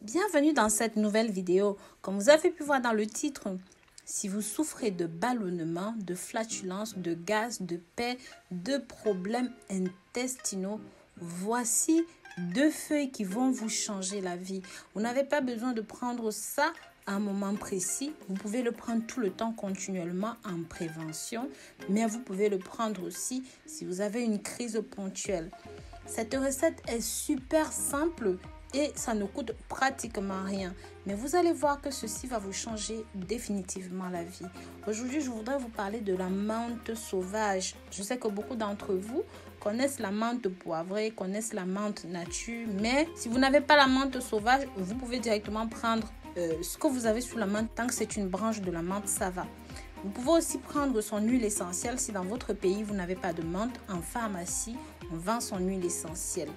Bienvenue dans cette nouvelle vidéo. Comme vous avez pu voir dans le titre, si vous souffrez de ballonnement, de flatulence, de gaz, de paix, de problèmes intestinaux, voici 2 feuilles qui vont vous changer la vie. Vous n'avez pas besoin de prendre ça à un moment précis. Vous pouvez le prendre tout le temps continuellement en prévention, mais vous pouvez le prendre aussi si vous avez une crise ponctuelle. Cette recette est super simple et ça ne coûte pratiquement rien. Mais vous allez voir que ceci va vous changer définitivement la vie. Aujourd'hui, je voudrais vous parler de la menthe sauvage. Je sais que beaucoup d'entre vous connaissent la menthe poivrée, connaissent la menthe nature. Mais si vous n'avez pas la menthe sauvage, vous pouvez directement prendre ce que vous avez sous la menthe. Tant que c'est une branche de la menthe, ça va. Vous pouvez aussi prendre son huile essentielle. Si dans votre pays, vous n'avez pas de menthe, en pharmacie, on vend son huile essentielle.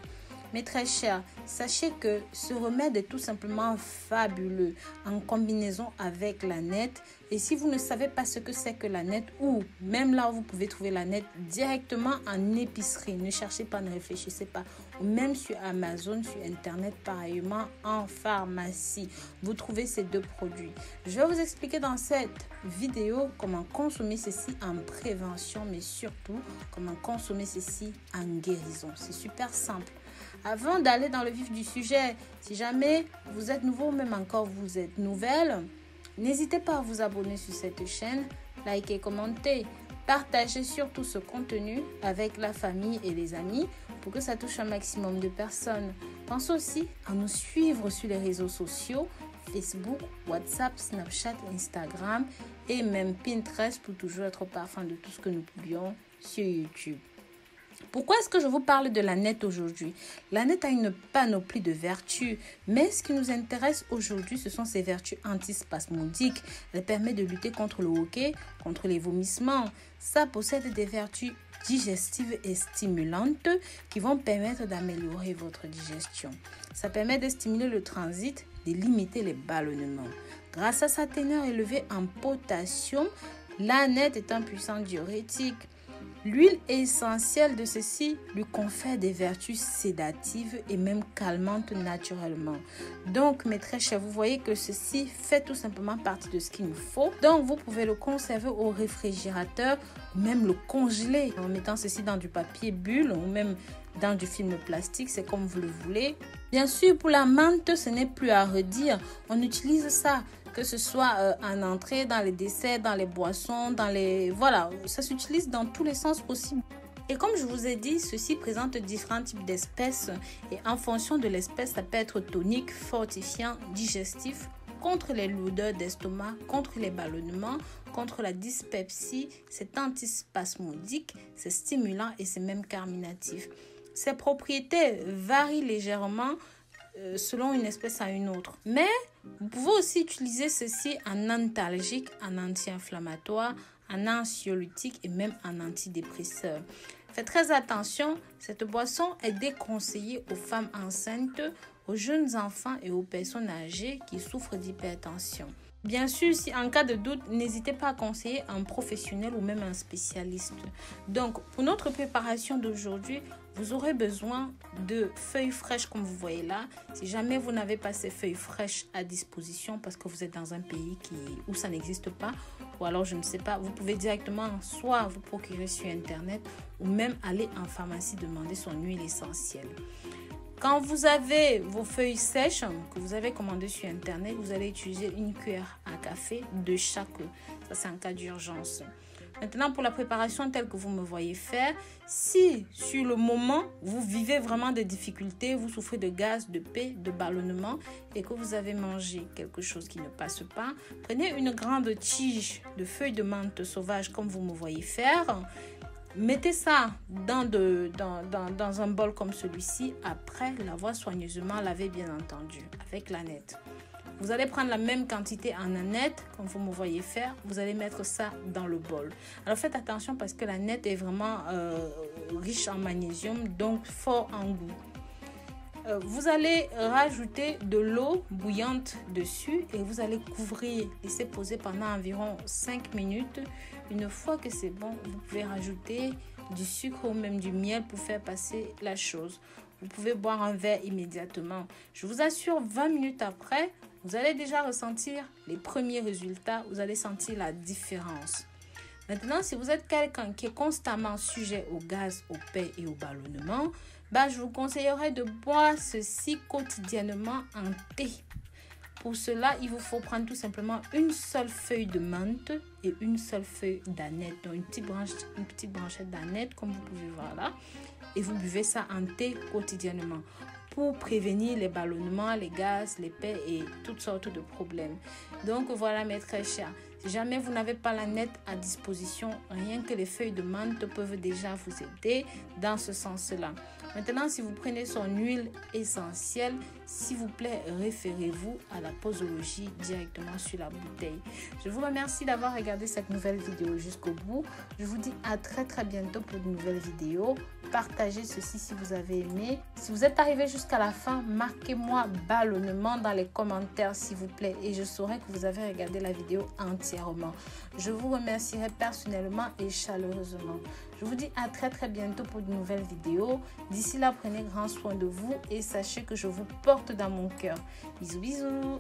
Mais très cher, sachez que ce remède est tout simplement fabuleux en combinaison avec la nette. Et si vous ne savez pas ce que c'est que la nette, ou même là où vous pouvez trouver la nette directement en épicerie, ne cherchez pas, ne réfléchissez pas, ou même sur Amazon, sur Internet, pareillement en pharmacie, vous trouvez ces 2 produits. Je vais vous expliquer dans cette vidéo comment consommer ceci en prévention, mais surtout comment consommer ceci en guérison. C'est super simple. Avant d'aller dans le vif du sujet, si jamais vous êtes nouveau ou même encore vous êtes nouvelle, n'hésitez pas à vous abonner sur cette chaîne, liker, commenter, partager surtout ce contenu avec la famille et les amis pour que ça touche un maximum de personnes. Pensez aussi à nous suivre sur les réseaux sociaux, Facebook, WhatsApp, Snapchat, Instagram et même Pinterest pour toujours être au parfum de tout ce que nous publions sur YouTube. Pourquoi est-ce que je vous parle de la nette aujourd'hui? La nette a une panoplie de vertus, mais ce qui nous intéresse aujourd'hui, ce sont ses vertus antispasmodiques. Elle permet de lutter contre le hoquet, contre les vomissements. Ça possède des vertus digestives et stimulantes qui vont permettre d'améliorer votre digestion. Ça permet de stimuler le transit, de limiter les ballonnements. Grâce à sa teneur élevée en potassium, la nette est un puissant diurétique. L'huile essentielle de ceci lui confère des vertus sédatives et même calmantes naturellement. Donc, mes très chers, vous voyez que ceci fait tout simplement partie de ce qu'il nous faut. Donc, vous pouvez le conserver au réfrigérateur ou même le congeler en mettant ceci dans du papier bulle ou même dans du film plastique, c'est comme vous le voulez. Bien sûr, pour la menthe, ce n'est plus à redire. On utilise ça, que ce soit en entrée, dans les desserts, dans les boissons, dans les... Voilà, ça s'utilise dans tous les sens possibles. Et comme je vous ai dit, ceci présente différents types d'espèces. Et en fonction de l'espèce, ça peut être tonique, fortifiant, digestif, contre les lourdeurs d'estomac, contre les ballonnements, contre la dyspepsie, c'est antispasmodique, c'est stimulant et c'est même carminatif. Ses propriétés varient légèrement selon une espèce à une autre. Mais vous pouvez aussi utiliser ceci en antalgique, en anti-inflammatoire, en anxiolytique et même en antidépresseur. Faites très attention, cette boisson est déconseillée aux femmes enceintes, aux jeunes enfants et aux personnes âgées qui souffrent d'hypertension. Bien sûr, si en cas de doute, n'hésitez pas à conseiller un professionnel ou même un spécialiste. Donc, pour notre préparation d'aujourd'hui, vous aurez besoin de feuilles fraîches comme vous voyez là. Si jamais vous n'avez pas ces feuilles fraîches à disposition parce que vous êtes dans un pays où ça n'existe pas, ou alors je ne sais pas, vous pouvez directement soit vous procurer sur Internet ou même aller en pharmacie demander son huile essentielle. Quand vous avez vos feuilles sèches que vous avez commandées sur Internet, vous allez utiliser une cuillère à café de chaque. Ça, c'est en cas d'urgence. Maintenant, pour la préparation telle que vous me voyez faire, si sur le moment, vous vivez vraiment des difficultés, vous souffrez de gaz, de paix, de ballonnement et que vous avez mangé quelque chose qui ne passe pas, prenez une grande tige de feuilles de menthe sauvage comme vous me voyez faire. Mettez ça dans un bol comme celui-ci, après l'avoir soigneusement lavé bien entendu, avec la nette. Vous allez prendre la même quantité en nette, comme vous me voyez faire, vous allez mettre ça dans le bol. Alors faites attention parce que la nette est vraiment riche en magnésium, donc fort en goût. Vous allez rajouter de l'eau bouillante dessus et vous allez couvrir, laisser poser pendant environ 5 minutes. Une fois que c'est bon, vous pouvez rajouter du sucre ou même du miel pour faire passer la chose. vous pouvez boire un verre immédiatement. Je vous assure, 20 minutes après, vous allez déjà ressentir les premiers résultats. Vous allez sentir la différence. Maintenant, si vous êtes quelqu'un qui est constamment sujet au gaz, au paix et au ballonnement, je vous conseillerais de boire ceci quotidiennement en thé. Pour cela, il vous faut prendre tout simplement une seule feuille de menthe et une seule feuille d'aneth. Donc, une petite branchette d'aneth, comme vous pouvez voir là. Et vous buvez ça en thé quotidiennement pour prévenir les ballonnements, les gaz, les paix et toutes sortes de problèmes. Donc, voilà mes très chers. Si jamais vous n'avez pas l'aneth à disposition, rien que les feuilles de menthe peuvent déjà vous aider dans ce sens-là. Maintenant, si vous prenez son huile essentielle, s'il vous plaît, référez-vous à la posologie directement sur la bouteille. Je vous remercie d'avoir regardé cette nouvelle vidéo jusqu'au bout. Je vous dis à très bientôt pour de nouvelles vidéos. Partagez ceci si vous avez aimé. Si vous êtes arrivé jusqu'à la fin, marquez-moi ballonnement dans les commentaires s'il vous plaît et je saurai que vous avez regardé la vidéo entièrement. Je vous remercierai personnellement et chaleureusement. Je vous dis à très bientôt pour de nouvelles vidéos. D'ici là, prenez grand soin de vous et sachez que je vous porte dans mon cœur. Bisous.